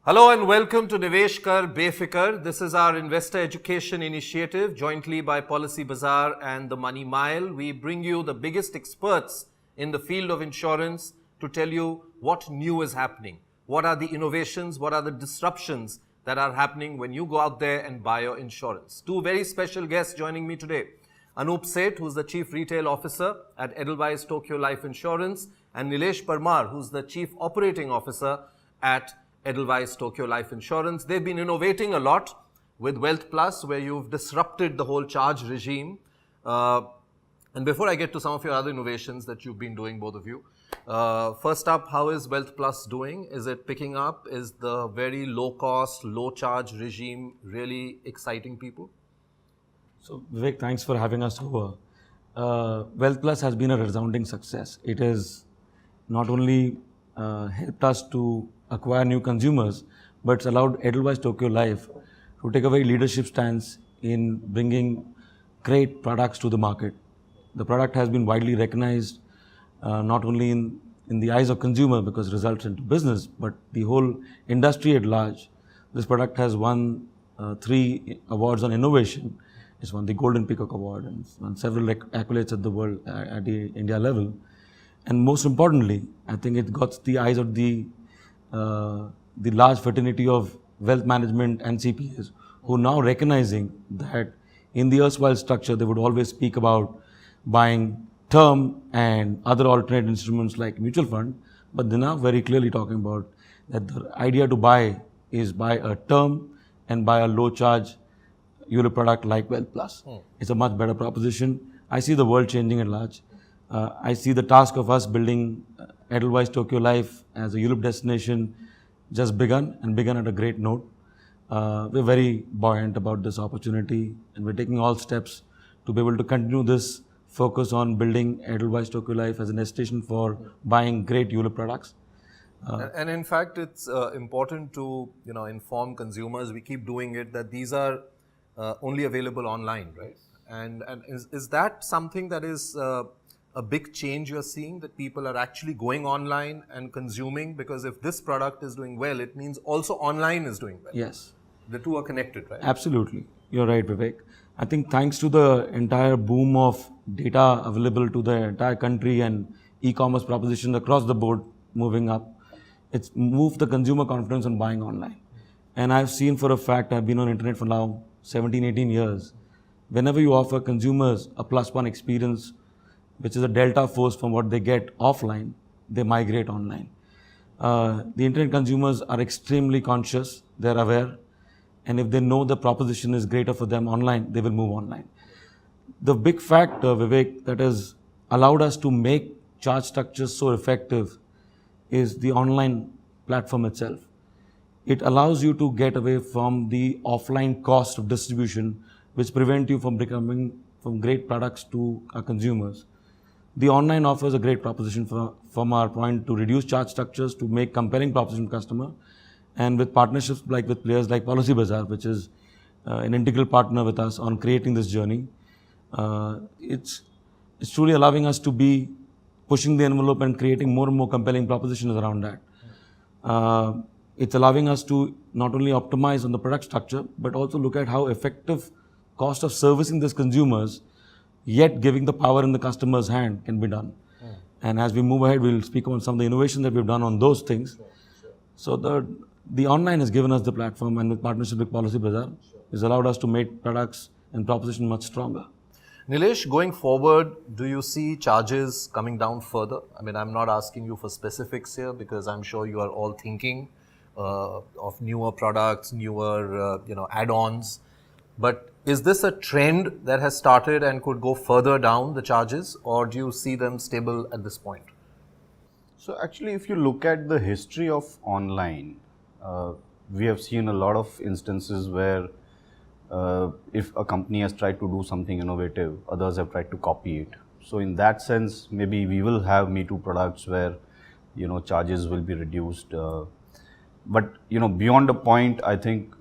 Hello and welcome to Nivesh Befikar. This is our investor education initiative jointly by Policy Bazaar and the Money Mile. We bring you the biggest experts in the field of insurance to tell you what new is happening. What are the innovations? What are the disruptions that are happening when you go out there and buy your insurance? Two very special guests joining me today. Anup Seth, who's the Chief Retail Officer at Edelweiss Tokio Life Insurance, and Nilesh Parmar, who's the Chief Operating Officer at Edelweiss Tokio Life Insurance. They've been innovating a lot with Wealth Plus, where you've disrupted the whole charge regime. And before I get to some of your other innovations that you've been doing, both of you, first up, how is Wealth Plus doing? Is it picking up? Is the very low cost, low charge regime really exciting people? So Vivek, thanks for having us over. Wealth Plus has been a resounding success. It has not only helped us to acquire new consumers, but it's allowed Edelweiss Tokyo Life to take a very leadership stance in bringing great products to the market. The product has been widely recognized, not only in the eyes of consumer because it results into business, but the whole industry at large. This product has won 3 awards on innovation. It's won the Golden Peacock Award and won several accolades at the world, at the India level. And most importantly, I think it got the eyes of the large fraternity of wealth management and CPAs, who now recognizing that in the erstwhile structure, they would always speak about buying term and other alternate instruments like mutual fund, but they're now very clearly talking about that the idea to buy is buy a term and buy a low charge ULIP product like Wealth Plus. It's a much better proposition. I see the world changing at large. I see the task of us building Edelweiss Tokyo Life as a ULIP destination just begun at a great note. We're very buoyant about this opportunity and we're taking all steps to be able to continue this focus on building Edelweiss Tokyo Life as a destination for buying great ULIP products. And in fact, it's important to inform consumers, we keep doing it, that these are only available online, right? And is that something that is a big change you're seeing, that people are actually going online and consuming? Because if this product is doing well, it means also online is doing well. Yes. The two are connected, right? Absolutely. You're right, Vivek. I think thanks to the entire boom of data available to the entire country and e-commerce propositions across the board moving up, it's moved the consumer confidence on buying online. And I've seen for a fact, I've been on internet for now 17, 18 years. Whenever you offer consumers a +1 experience, which is a delta force from what they get offline, they migrate online. The internet consumers are extremely conscious, they're aware, and if they know the proposition is greater for them online, they will move online. The big factor, Vivek, that has allowed us to make charge structures so effective is the online platform itself. It allows you to get away from the offline cost of distribution, which prevent you from becoming from great products to our consumers. The online offers a great proposition from our point to reduce charge structures, to make compelling proposition to customer, and with partnerships like with players like Policy Bazaar, which is an integral partner with us on creating this journey. It's truly allowing us to be pushing the envelope and creating more and more compelling propositions around that. It's allowing us to not only optimize on the product structure, but also look at how effective cost of servicing these consumers, yet giving the power in the customer's hand, can be done. And as we move ahead, we'll speak on some of the innovation that we've done on those things. So the online has given us the platform, and with partnership with Policy Bazaar, has allowed us to make products and proposition much stronger. Nilesh, going forward, do you see charges coming down further? I mean, I'm not asking you for specifics here because I'm sure you are all thinking of newer products, newer add-ons. But is this a trend that has started and could go further down, the charges, or do you see them stable at this point? So actually, if you look at the history of online, we have seen a lot of instances where if a company has tried to do something innovative, others have tried to copy it. So in that sense, maybe we will have Me Too products where charges will be reduced. But beyond a point, I think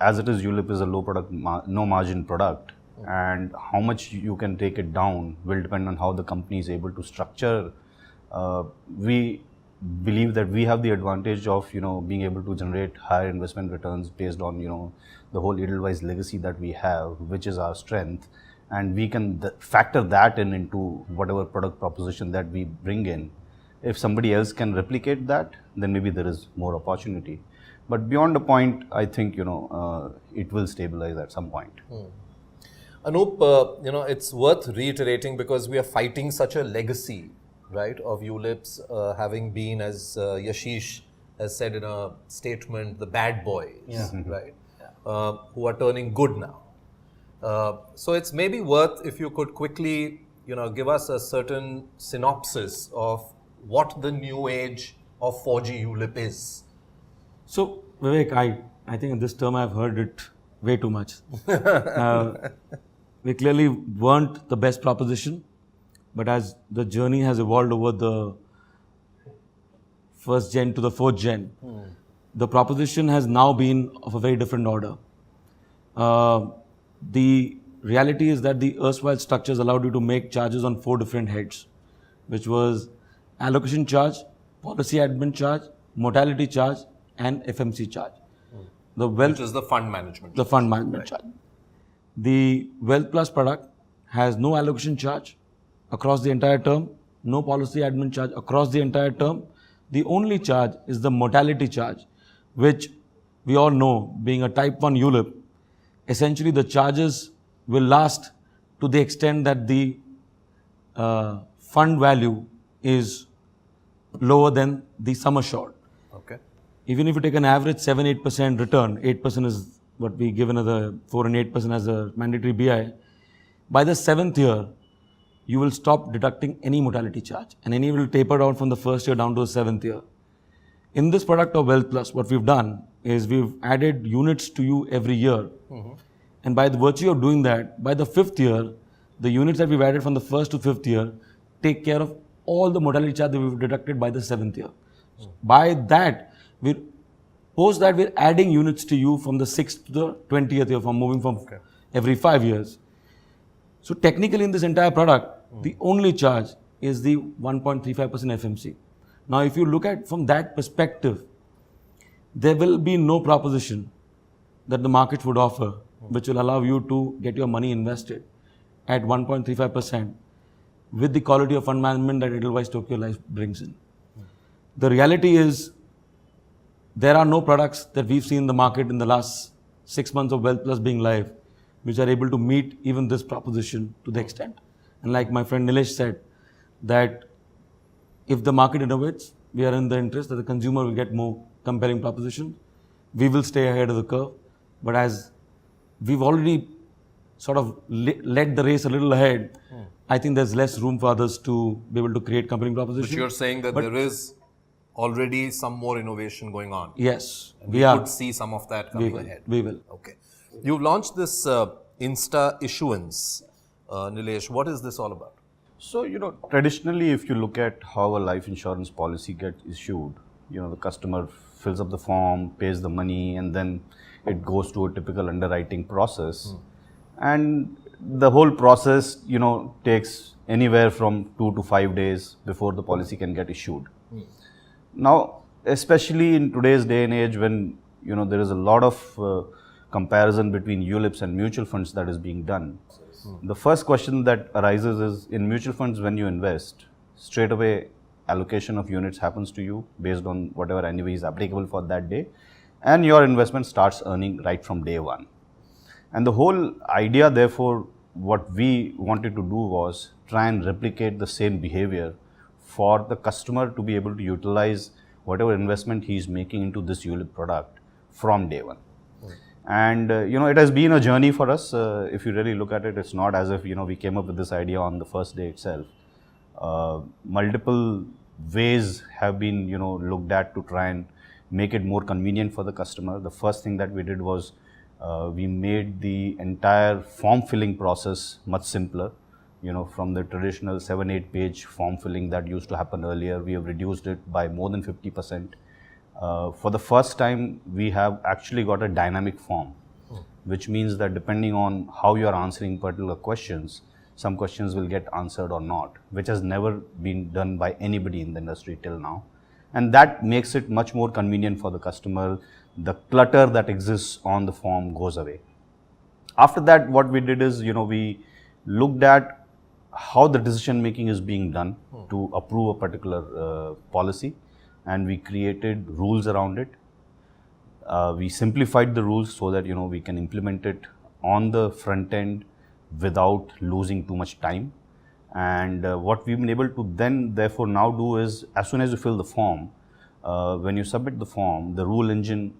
as it is, ULIP is a no margin product, and how much you can take it down will depend on how the company is able to structure. We believe that we have the advantage of, being able to generate higher investment returns based on, the whole Edelweiss legacy that we have, which is our strength. And we can factor that into whatever product proposition that we bring in. If somebody else can replicate that, then maybe there is more opportunity. But beyond a point, I think, it will stabilize at some point. Anup, it's worth reiterating because we are fighting such a legacy, right, of ULIPs having been, as Yashish has said in a statement, the bad boys, right, who are turning good now. So it's maybe worth if you could quickly, give us a certain synopsis of what the new age of 4G ULIP is. So, Vivek, I think in this term I've heard it way too much. We clearly weren't the best proposition, but as the journey has evolved over the first gen to the fourth gen, the proposition has now been of a very different order. The reality is that the erstwhile structures allowed you to make charges on 4 different heads, which was allocation charge, policy admin charge, mortality charge, and FMC charge. Which is the fund management. The fund management charge. The Wealth Plus product has no allocation charge across the entire term, no policy admin charge across the entire term. The only charge is the mortality charge, which we all know, being a type 1 ULIP, essentially the charges will last to the extent that the fund value is lower than the sum assured. Okay. Even if you take an average 7-8% return, 8% is what we give another 4 and 8% as a mandatory BI. By the 7th year, you will stop deducting any mortality charge, and any will taper down from the first year down to the 7th year. In this product of Wealth Plus, what we've done is we've added units to you every year. And by the virtue of doing that, by the 5th year, the units that we've added from the 1st to 5th year take care of all the mortality charge that we've deducted by the 7th year. By that, post that we're adding units to you from the 6th to the 20th year, from moving from every 5 years. So technically in this entire product, the only charge is the 1.35% FMC. Now, if you look at from that perspective, there will be no proposition that the market would offer which will allow you to get your money invested at 1.35% with the quality of fund management that Edelweiss Tokio Life brings in. The reality is there are no products that we've seen in the market in the last 6 months of Wealth Plus being live which are able to meet even this proposition to the extent. And like my friend Nilesh said, that if the market innovates, we are in the interest that the consumer will get more compelling proposition. We will stay ahead of the curve. But as we've already sort of led the race a little ahead, I think there's less room for others to be able to create compelling propositions. But you're saying that there is already some more innovation going on. Yes, and we could see some of that coming ahead. We will. Okay. You've launched this Insta issuance. Nilesh, what is this all about? So, traditionally, if you look at how a life insurance policy gets issued, the customer fills up the form, pays the money, and then it goes to a typical underwriting process. And the whole process, takes anywhere from 2 to 5 days before the policy can get issued. Now, especially in today's day and age when, there is a lot of comparison between ULIPs and mutual funds that is being done. The first question that arises is, in mutual funds, when you invest, straight away allocation of units happens to you based on whatever NAV is applicable for that day, and your investment starts earning right from day one. And the whole idea, therefore, what we wanted to do was try and replicate the same behavior for the customer to be able to utilize whatever investment he is making into this ULIP product from day one. And, it has been a journey for us. If you really look at it, it's not as if, we came up with this idea on the first day itself. Multiple ways have been, looked at to try and make it more convenient for the customer. The first thing that we did was we made the entire form filling process much simpler. From the traditional 7-8 page form filling that used to happen earlier, we have reduced it by more than 50%. For the first time, we have actually got a dynamic form, which means that depending on how you are answering particular questions, some questions will get answered or not, which has never been done by anybody in the industry till now. and that makes it much more convenient for the customer. The clutter that exists on the form goes away. After that, what we did is, we looked at how the decision making is being done to approve a particular policy, and we created rules around it. We simplified the rules so that we can implement it on the front end without losing too much time. And what we've been able to then therefore now do is, as soon as you fill the form, when you submit the form, the rule engine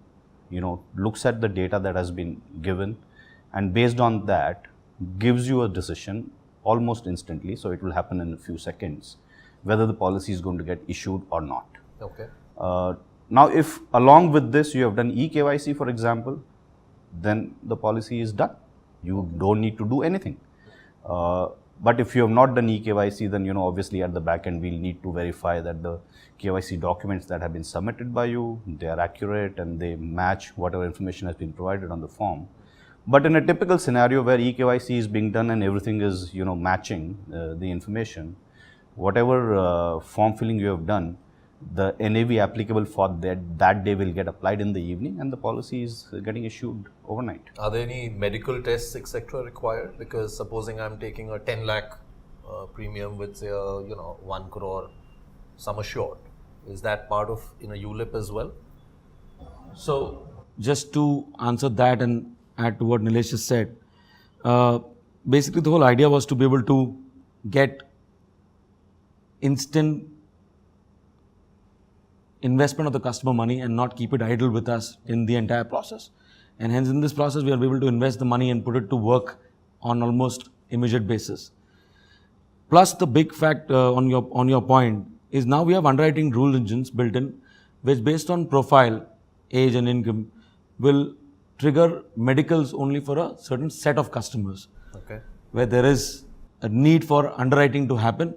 looks at the data that has been given, and based on that gives you a decision almost instantly. So it will happen in a few seconds whether the policy is going to get issued or not. Okay. Now, if along with this you have done eKYC, for example, then the policy is done. You don't need to do anything. But if you have not done eKYC, then obviously at the back end we'll need to verify that the KYC documents that have been submitted by you, they are accurate and they match whatever information has been provided on the form. But in a typical scenario where eKYC is being done and everything is matching the information, whatever form filling you have done, the NAV applicable for that day will get applied in the evening, and the policy is getting issued overnight. Are there any medical tests, etc. required? Because supposing I'm taking a 10 lakh premium with say 1 crore sum assured, is that part of in a ULIP as well? So just to answer that and add to what Nilesh has said, basically the whole idea was to be able to get instant investment of the customer money and not keep it idle with us in the entire process. And hence in this process we are able to invest the money and put it to work on almost immediate basis. Plus the big fact on your point is now we have underwriting rule engines built in, which based on profile, age and income will trigger medicals only for a certain set of customers. Okay. Where there is a need for underwriting to happen,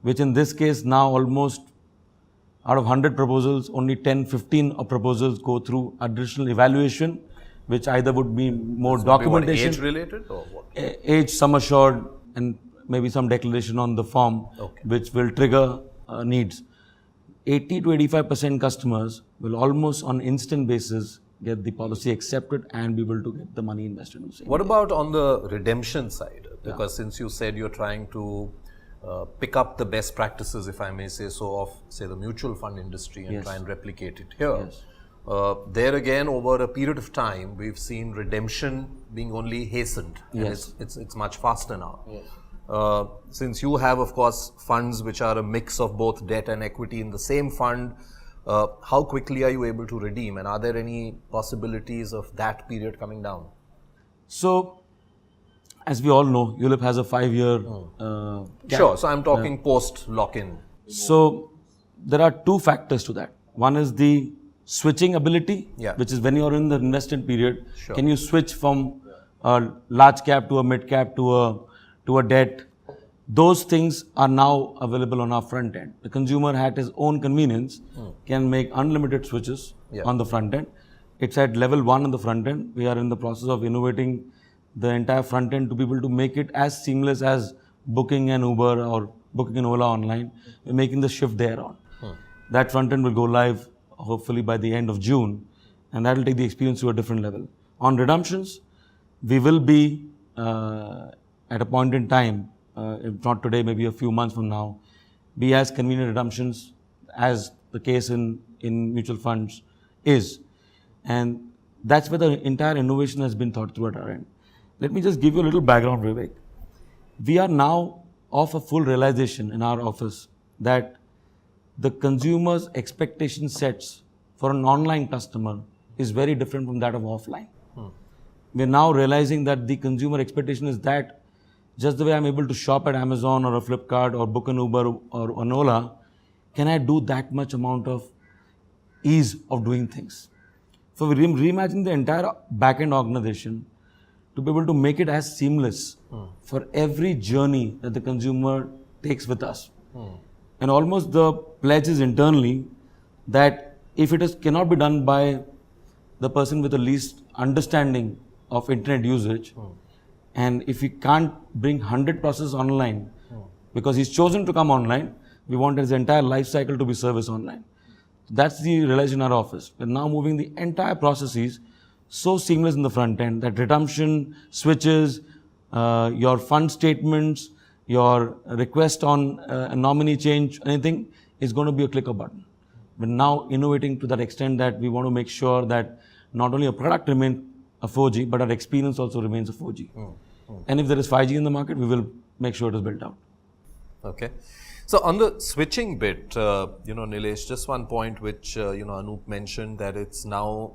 which in this case now almost out of 100 proposals, only 10, 15 of proposals go through additional evaluation, which either would be more documentation. Age related or what? Age, sum assured, and maybe some declaration on the form, which will trigger needs. 80 to 85% customers will almost on instant basis get the policy accepted and be able to get the money invested in the same. What about on the redemption side? Because since you said you're trying to pick up the best practices, if I may say so, of say the mutual fund industry and try and replicate it here. There again, over a period of time, we've seen redemption being only hastened. And it's much faster now. Since you have, of course, funds which are a mix of both debt and equity in the same fund, how quickly are you able to redeem? And are there any possibilities of that period coming down? So, as we all know, ULIP has a 5-year cap. Sure. So I'm talking post lock-in. So there are two factors to that. One is the switching ability, which is when you're in the invested period, can you switch from a large cap to a mid cap to a debt? Those things are now available on our front end. The consumer at his own convenience can make unlimited switches on the front end. It's at level 1 on the front end. We are in the process of innovating the entire front end to be able to make it as seamless as booking an Uber or booking an Ola online. We're making the shift there on. That front end will go live hopefully by the end of June, and that will take the experience to a different level. On redemptions, we will be at a point in time, if not today, maybe a few months from now, be as convenient redemptions as the case in mutual funds is. And that's where the entire innovation has been thought through at our end. Let me just give you a little background, Vivek. We are now of a full realization in our office that the consumer's expectation sets for an online customer is very different from that of offline. We're now realizing that the consumer expectation is that just the way I'm able to shop at Amazon or a Flipkart or book an Uber or an Ola, can I do that much amount of ease of doing things? So we reimagine the entire back-end organization to be able to make it as seamless for every journey that the consumer takes with us. And almost the pledge is internally that if it cannot be done by the person with the least understanding of internet usage, and if we can't bring 100 processes online because he's chosen to come online, we want his entire life cycle to be serviced online. That's the realization in our office. We're now moving the entire processes so seamless in the front end that redemption, switches, your fund statements, your request on a nominee change, anything is going to be a click of a button. We're now innovating to that extent that we want to make sure that not only a product remains a 4G, but our experience also remains a 4G. And if there is 5G in the market, we will make sure it is built out. Okay. So on the switching bit, Nilesh, just one point which, Anup mentioned, that it's now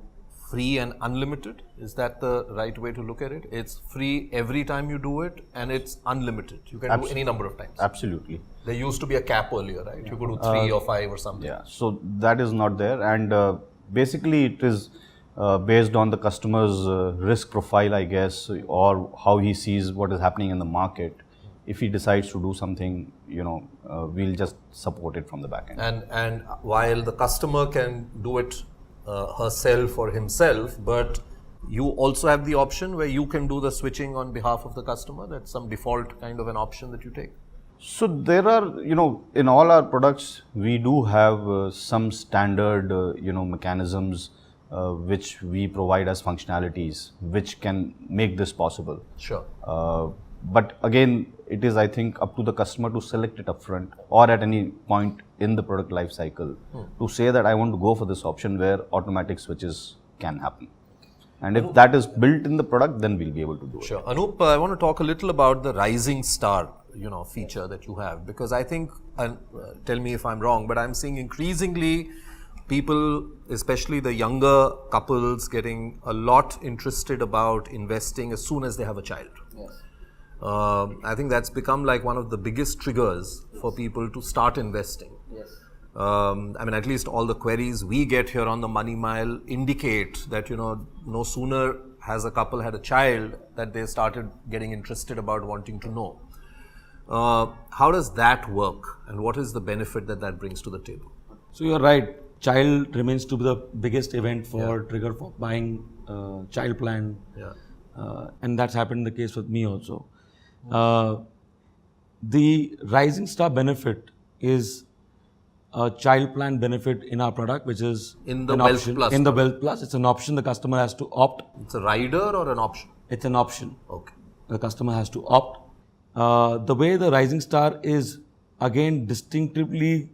free and unlimited. Is that the right way to look at it? It's free every time you do it, and it's unlimited. You can do any number of times. Absolutely. There used to be a cap earlier, right? You could do 3 or 5 or something. Yeah, so that is not there, and basically it is based on the customer's risk profile, I guess, or how he sees what is happening in the market. If he decides to do something, we'll just support it from the back end. And while the customer can do it herself or himself, but you also have the option where you can do the switching on behalf of the customer. That's some default kind of an option that you take. So there are, in all our products, we do have some standard, mechanisms which we provide as functionalities, which can make this possible. Sure. But again, it is, I think, up to the customer to select it upfront or at any point in the product life cycle to say that I want to go for this option where automatic switches can happen. And if that is built in the product, then we'll be able to do it. Sure. Anup, I want to talk a little about the rising star, feature that you have, because I think, and tell me if I'm wrong, but I'm seeing increasingly people, especially the younger couples, getting a lot interested about investing as soon as they have a child. Yes. I think that's become like one of the biggest triggers for people to start investing. Yes. At least all the queries we get here on the Money Mile indicate that, no sooner has a couple had a child that they started getting interested about wanting to know. How does that work, and what is the benefit that brings to the table? So you're right. Child remains to be the biggest event for trigger for buying child plan. Yeah. And that's happened in the case with me also. The Rising Star benefit is a child plan benefit in our product, which is In the an Wealth option. Plus In the Wealth Plus, it's an option the customer has to opt. It's a rider or an option? It's an option. Okay. The customer has to opt. The way the Rising Star is, again, distinctively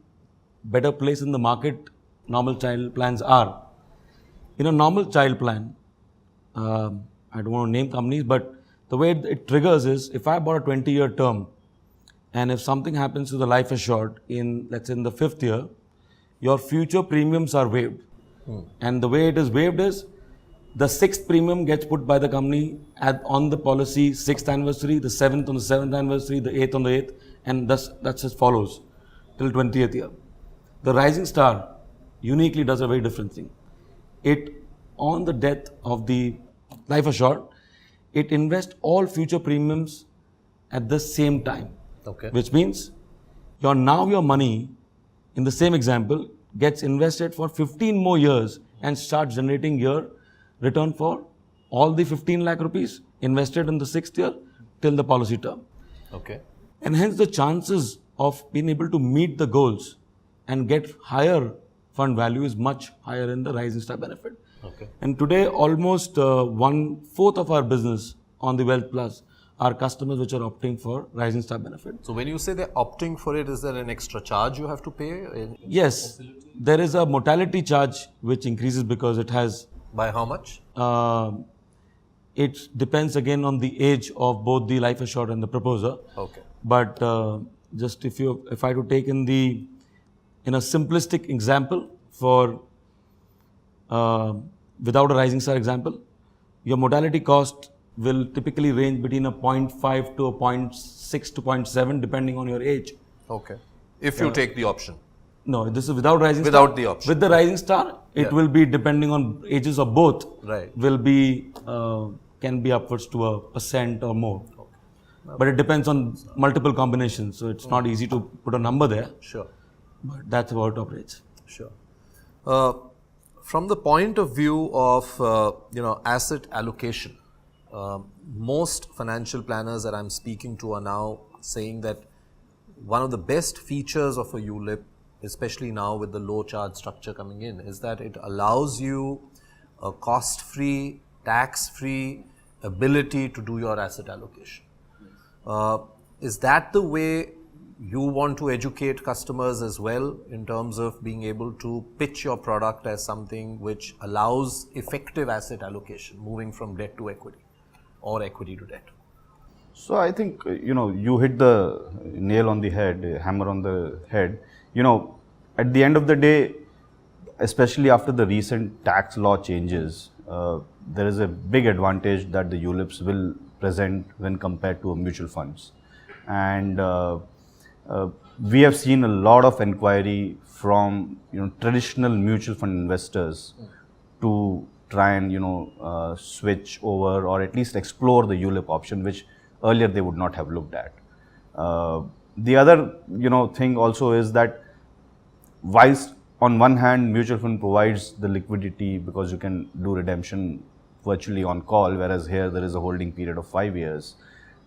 better place in the market normal child plans are. In a normal child plan, I don't want to name companies, but the way it triggers is, if I bought a 20-year term, and if something happens to the life assured in, let's say, in the 5th year, your future premiums are waived. And the way it is waived is, the 6th premium gets put by the company on the policy 6th anniversary, the 7th on the 7th anniversary, the 8th on the 8th, and that's as follows till 20th year. The Rising Star uniquely does a very different thing. It, on the death of the life assured, it invests all future premiums at the same time. Okay. Which means your money, in the same example, gets invested for 15 more years and starts generating your return for all the 15 lakh rupees invested in the 6th year till the policy term. Okay. And hence the chances of being able to meet the goals and get higher fund value is much higher in the Rising Star benefit. Okay. And today, almost 1/4 of our business on the Wealth Plus are customers which are opting for Rising Star benefit. So when you say they're opting for it, is there an extra charge you have to pay? Yes, there is a mortality charge which increases because it has. By how much? It depends again on the age of both the life assured and the proposer. Okay. But just if I to take in a simplistic example for without a Rising Star example, your mortality cost will typically range between a 0.5 to a 0.6 to 0.7 depending on your age. Okay. If you take the option. No, this is without Rising Star. Without the option. With the Rising Star, it will be depending on ages of both. Right. Will be can be upwards to 1% or more. Okay. But it depends on multiple combinations, so it's not easy to put a number there. Sure. But that's how it operates. Sure. From the point of view of asset allocation, most financial planners that I'm speaking to are now saying that one of the best features of a ULIP especially now with the low charge structure coming in, is that it allows you a cost-free, tax-free ability to do your asset allocation. Is that the way you want to educate customers as well, in terms of being able to pitch your product as something which allows effective asset allocation, moving from debt to equity or equity to debt? So I think, you hit the nail on the head, hammer on the head. At the end of the day, especially after the recent tax law changes, there is a big advantage that the ULIPs will present when compared to mutual funds. And we have seen a lot of inquiry from traditional mutual fund investors to try and switch over, or at least explore the ULIP option, which earlier they would not have looked at. The other thing also is that whilst on one hand mutual fund provides the liquidity because you can do redemption virtually on call, whereas here there is a holding period of 5 years.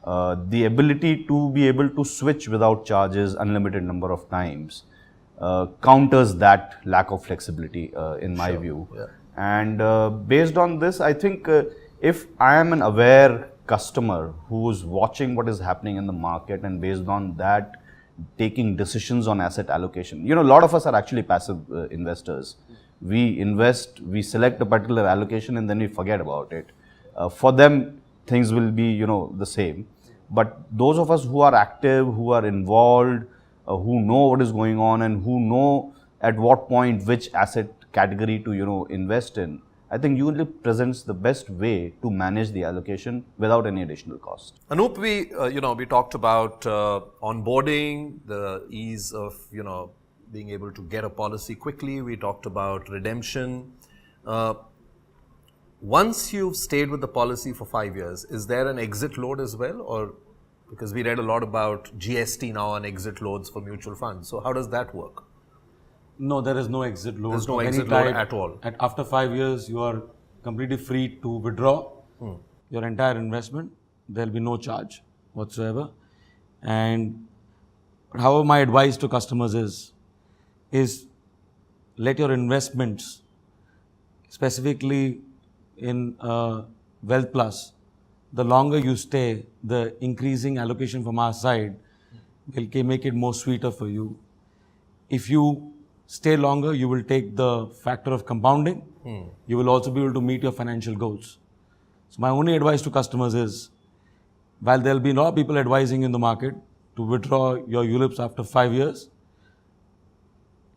The ability to be able to switch without charges unlimited number of times counters that lack of flexibility in my view. Yeah. And based on this, I think if I am an aware customer who is watching what is happening in the market, and based on that taking decisions on asset allocation, a lot of us are actually passive investors. We invest, we select a particular allocation, and then we forget about it. For them, things will be the same. But those of us who are active, who are involved, who know what is going on, and who know at what point which asset category to invest in, I think ULIP presents the best way to manage the allocation without any additional cost. Anup, we talked about onboarding, the ease of being able to get a policy quickly. We talked about redemption. Once you've stayed with the policy for 5 years, is there an exit load as well? Or because we read a lot about GST now on exit loads for mutual funds. So how does that work? No, there is no exit load. There's no of any exit load type. at all. After 5 years, you are completely free to withdraw your entire investment. There will be no charge whatsoever. And however, my advice to customers is let your investments, specifically in Wealth Plus, the longer you stay, the increasing allocation from our side will make it more sweeter for you. If you stay longer, you will take the factor of compounding. You will also be able to meet your financial goals. So my only advice to customers is, while there will be a lot of people advising in the market to withdraw your ULIPs after 5 years,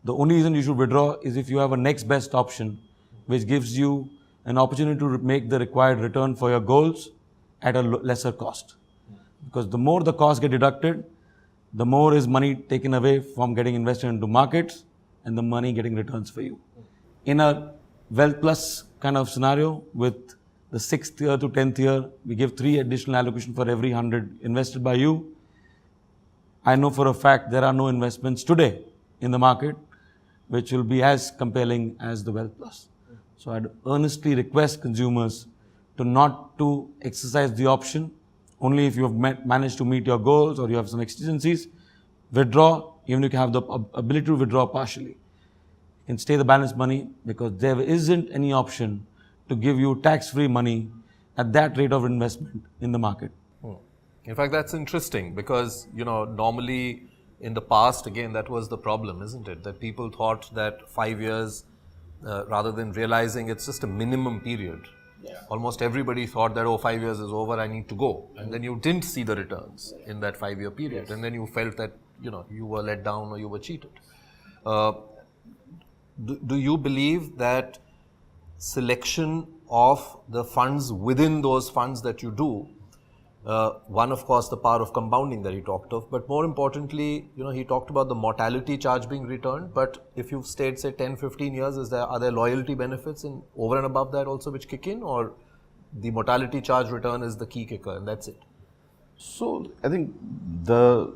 the only reason you should withdraw is if you have a next best option, which gives you an opportunity to make the required return for your goals at a lesser cost. Because the more the costs get deducted, the more is money taken away from getting invested into markets and the money getting returns for you. In a Wealth Plus kind of scenario, with the 6th year to 10th year, we give 3 additional allocation for every 100 invested by you. I know for a fact there are no investments today in the market which will be as compelling as the Wealth Plus. So I'd earnestly request consumers to not to exercise the option. Only if you have managed to meet your goals or you have some exigencies, withdraw, even if you have the ability to withdraw partially. You can stay the balance money, because there isn't any option to give you tax-free money at that rate of investment in the market. In fact, that's interesting, because normally in the past, again, that was the problem, isn't it? That people thought that 5 years, rather than realizing it's just a minimum period. Yeah. Almost everybody thought that, 5 years is over, I need to go. And then you didn't see the returns in that 5-year period. Yes. And then you felt that, you were let down or you were cheated. Do you believe that selection of the funds within those funds that you do, one, of course, the power of compounding that he talked of, but more importantly, he talked about the mortality charge being returned. But if you've stayed, say, 10, 15 years, are there loyalty benefits over and above that also which kick in, or the mortality charge return is the key kicker and that's it? So I think the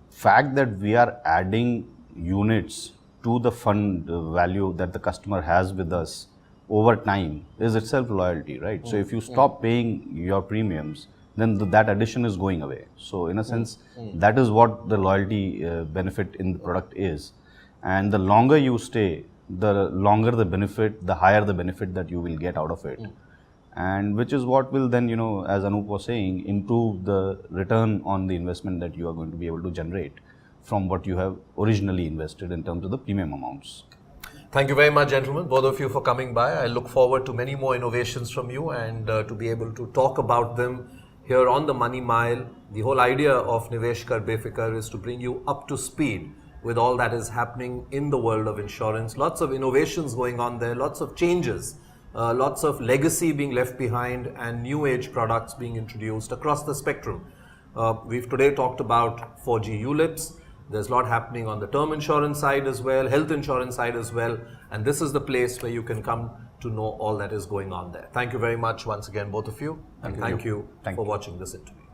fact that we are adding units to the fund value that the customer has with us over time is itself loyalty, right? So if you stop paying your premiums, then that addition is going away. So in a sense, that is what the loyalty benefit in the product is. and the longer you stay, the longer the benefit, the higher the benefit that you will get out of it. And which is what will then, as Anup was saying, improve the return on the investment that you are going to be able to generate from what you have originally invested in terms of the premium amounts. Thank you very much, gentlemen, both of you, for coming by. I look forward to many more innovations from you and to be able to talk about them here on the Money Mile. The whole idea of Nivesh Kar Befikar is to bring you up to speed with all that is happening in the world of insurance. Lots of innovations going on there, lots of changes, lots of legacy being left behind, and new age products being introduced across the spectrum. We've today talked about 4G ULIPs. There's a lot happening on the term insurance side as well, health insurance side as well, and this is the place where you can come to know all that is going on there. Thank you very much once again, both of you, and thank you for watching this interview.